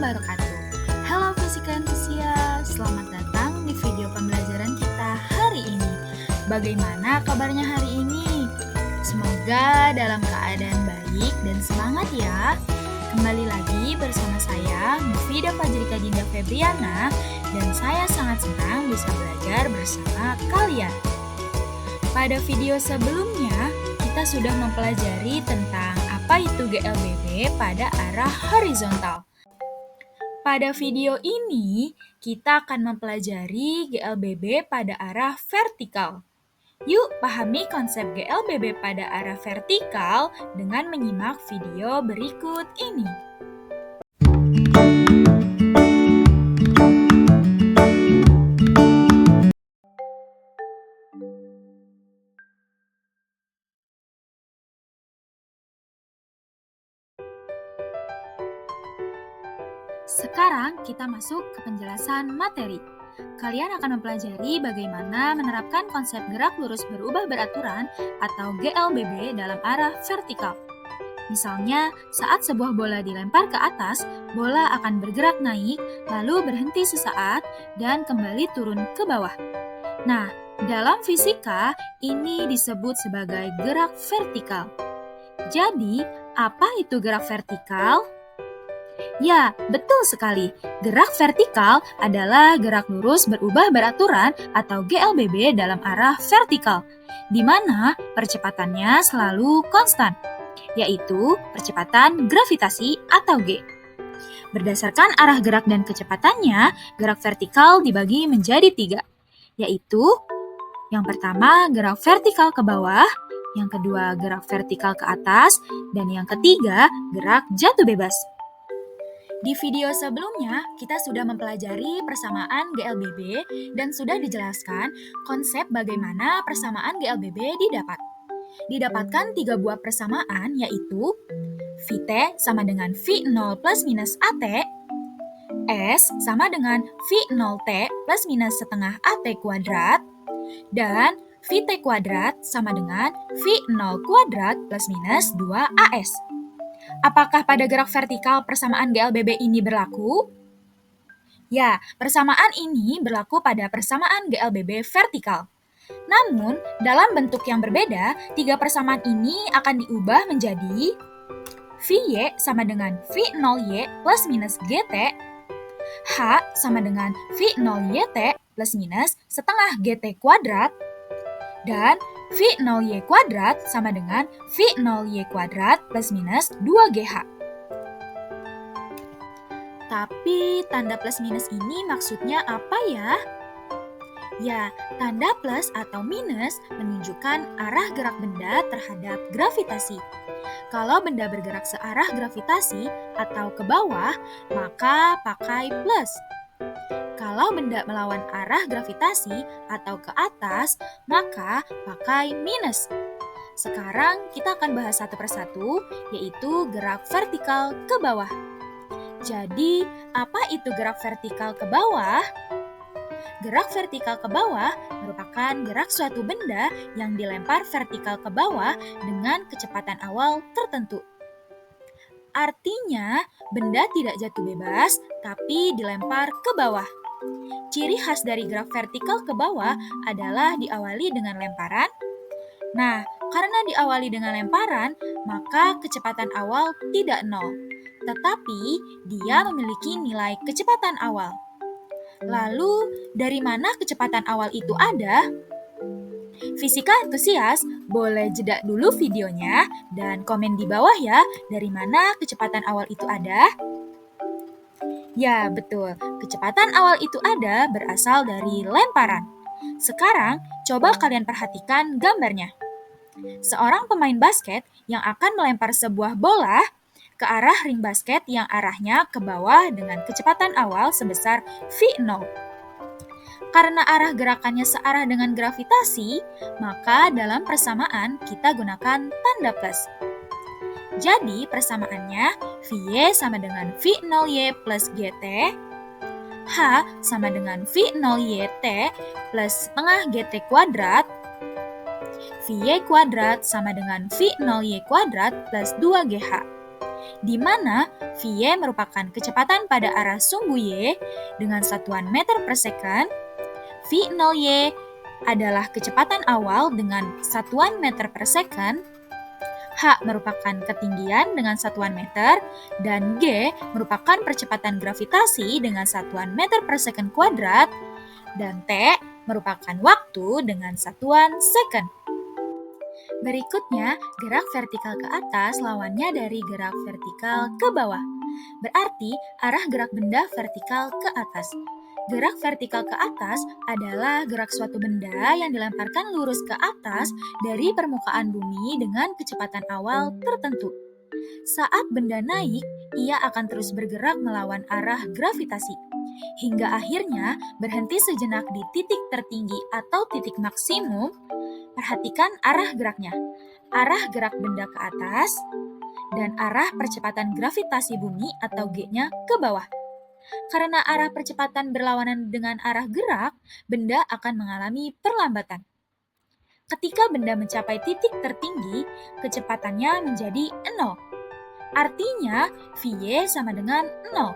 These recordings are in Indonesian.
wabarakatuh. Halo fisika entusias, selamat datang di video pembelajaran kita hari ini. Bagaimana kabarnya hari ini? Semoga dalam keadaan baik dan semangat ya. Kembali lagi bersama saya, Mufidah Fajrika Dinda Febriana, dan saya sangat senang bisa belajar bersama kalian. Pada video sebelumnya, kita sudah mempelajari tentang apa itu GLBB pada arah horizontal. Pada video ini, kita akan mempelajari GLBB pada arah vertikal. Yuk pahami konsep GLBB pada arah vertikal dengan menyimak video berikut ini. Sekarang kita masuk ke penjelasan materi. Kalian akan mempelajari bagaimana menerapkan konsep gerak lurus berubah beraturan atau GLBB dalam arah vertikal. Misalnya, saat sebuah bola dilempar ke atas, bola akan bergerak naik, lalu berhenti sesaat, dan kembali turun ke bawah. Nah, dalam fisika, ini disebut sebagai gerak vertikal. Jadi, apa itu gerak vertikal? Ya, betul sekali. Gerak vertikal adalah gerak lurus berubah beraturan atau GLBB dalam arah vertikal, di mana percepatannya selalu konstan, yaitu percepatan gravitasi atau G. Berdasarkan arah gerak dan kecepatannya, gerak vertikal dibagi menjadi 3, yaitu yang pertama gerak vertikal ke bawah, yang kedua gerak vertikal ke atas, dan yang ketiga gerak jatuh bebas. Di video sebelumnya, kita sudah mempelajari persamaan GLBB dan sudah dijelaskan konsep bagaimana persamaan GLBB didapat. Didapatkan 3 buah persamaan, yaitu Vt sama dengan V0 plus minus AT, S sama dengan V0T plus minus setengah AT kuadrat, dan Vt kuadrat sama dengan V0 kuadrat plus minus 2AS. Apakah pada gerak vertikal persamaan GLBB ini berlaku? Ya, persamaan ini berlaku pada persamaan GLBB vertikal. Namun, dalam bentuk yang berbeda, 3 persamaan ini akan diubah menjadi Vy sama dengan V0Y plus minus GT, H sama dengan V0YT plus minus setengah GT kuadrat, dan V0Y kuadrat sama dengan V0Y kuadrat plus minus 2GH. Tapi tanda plus minus ini maksudnya apa ya? Ya, tanda plus atau minus menunjukkan arah gerak benda terhadap gravitasi. Kalau benda bergerak searah gravitasi atau ke bawah, maka pakai plus. Kalau benda melawan arah gravitasi atau ke atas, maka pakai minus. Sekarang kita akan bahas satu persatu, yaitu gerak vertikal ke bawah. Jadi, apa itu gerak vertikal ke bawah? Gerak vertikal ke bawah merupakan gerak suatu benda yang dilempar vertikal ke bawah dengan kecepatan awal tertentu. Artinya, benda tidak jatuh bebas, tapi dilempar ke bawah. Ciri khas dari gerak vertikal ke bawah adalah diawali dengan lemparan. Nah, karena diawali dengan lemparan, maka kecepatan awal tidak nol, tetapi dia memiliki nilai kecepatan awal. Lalu, dari mana kecepatan awal itu ada? Fisika entusias, boleh jeda dulu videonya dan komen di bawah ya, dari mana kecepatan awal itu ada? Ya, betul. Kecepatan awal itu ada berasal dari lemparan. Sekarang, coba kalian perhatikan gambarnya. Seorang pemain basket yang akan melempar sebuah bola ke arah ring basket yang arahnya ke bawah dengan kecepatan awal sebesar V0. Karena arah gerakannya searah dengan gravitasi, maka dalam persamaan kita gunakan tanda plus. Jadi persamaannya Vy sama dengan V0Y plus GT, H sama dengan V0YT plus setengah GT kuadrat, Vy kuadrat sama dengan V0Y kuadrat plus 2GH. di mana V merupakan kecepatan pada arah sumbu Y dengan satuan meter per second, V0Y adalah kecepatan awal dengan satuan meter per second, H merupakan ketinggian dengan satuan meter, dan G merupakan percepatan gravitasi dengan satuan meter per second kuadrat, dan T merupakan waktu dengan satuan second. Berikutnya, gerak vertikal ke atas lawannya dari gerak vertikal ke bawah. Berarti arah gerak benda vertikal ke atas. Gerak vertikal ke atas adalah gerak suatu benda yang dilemparkan lurus ke atas dari permukaan bumi dengan kecepatan awal tertentu. Saat benda naik, ia akan terus bergerak melawan arah gravitasi, hingga akhirnya berhenti sejenak di titik tertinggi atau titik maksimum. Perhatikan arah geraknya, arah gerak benda ke atas, dan arah percepatan gravitasi bumi atau G-nya ke bawah. Karena arah percepatan berlawanan dengan arah gerak, benda akan mengalami perlambatan. Ketika benda mencapai titik tertinggi, kecepatannya menjadi 0. Artinya, V sama dengan 0.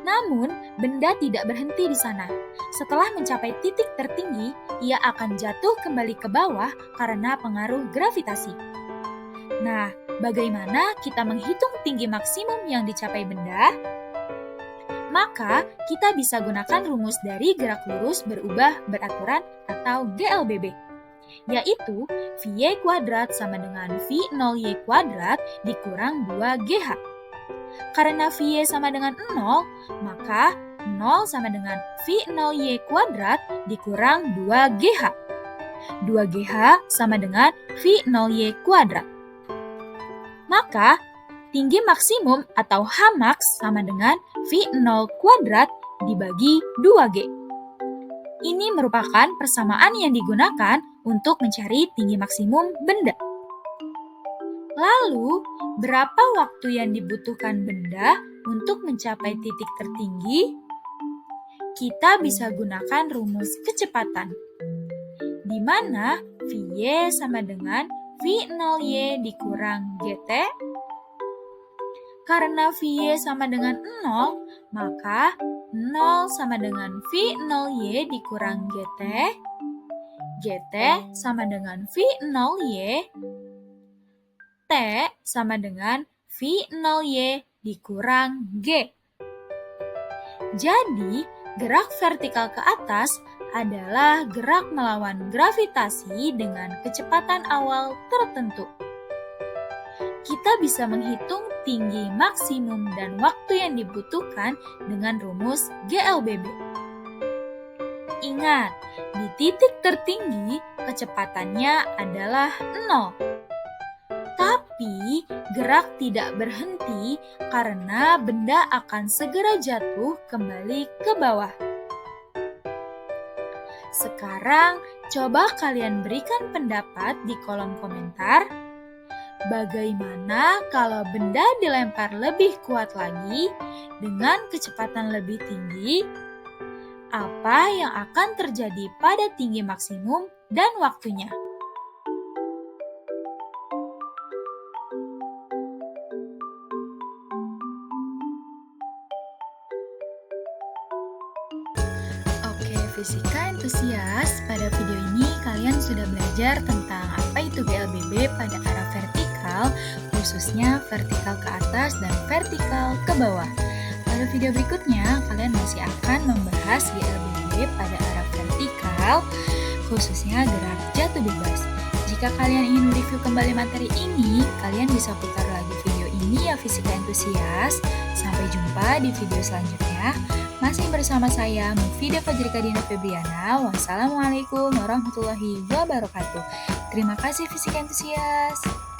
Namun, benda tidak berhenti di sana. Setelah mencapai titik tertinggi, ia akan jatuh kembali ke bawah karena pengaruh gravitasi. Nah, bagaimana kita menghitung tinggi maksimum yang dicapai benda? Maka, kita bisa gunakan rumus dari gerak lurus berubah beraturan atau GLBB, yaitu VY kuadrat sama dengan V0Y kuadrat dikurang 2GH. Karena VY sama dengan 0, maka 0 sama dengan V0Y kuadrat dikurang 2GH. 2GH sama dengan V0Y kuadrat. Maka, tinggi maksimum atau Hmax sama dengan V0 kuadrat dibagi 2G. Ini merupakan persamaan yang digunakan untuk mencari tinggi maksimum benda. Lalu, berapa waktu yang dibutuhkan benda untuk mencapai titik tertinggi? Kita bisa gunakan rumus kecepatan, di mana VY sama dengan V0Y dikurang GT. Karena VY sama dengan 0, maka 0 sama dengan V0Y dikurang GT. GT sama dengan V0Y. T sama dengan V0Y dikurang G. Jadi, gerak vertikal ke atas adalah gerak melawan gravitasi dengan kecepatan awal tertentu. Kita bisa menghitung tinggi maksimum dan waktu yang dibutuhkan dengan rumus GLBB. Ingat, di titik tertinggi kecepatannya adalah 0. Tapi gerak tidak berhenti karena benda akan segera jatuh kembali ke bawah. Sekarang, coba kalian berikan pendapat di kolom komentar. Bagaimana kalau benda dilempar lebih kuat lagi dengan kecepatan lebih tinggi? Apa yang akan terjadi pada tinggi maksimum dan waktunya? Oke, fisika entusias, pada video ini kalian sudah belajar tentang apa itu GLBB pada arah vertikal, khususnya vertikal ke atas dan vertikal ke bawah. Pada video berikutnya, kalian masih akan membahas GLBB pada arah vertikal, khususnya gerak jatuh bebas. Jika kalian ingin mereview kembali materi ini, kalian bisa putar lagi video ini ya fisika entusias. Sampai jumpa di video selanjutnya. Masih bersama saya, Mufidah Fajrika Dina Febriana. Wassalamualaikum warahmatullahi wabarakatuh. Terima kasih fisika entusias.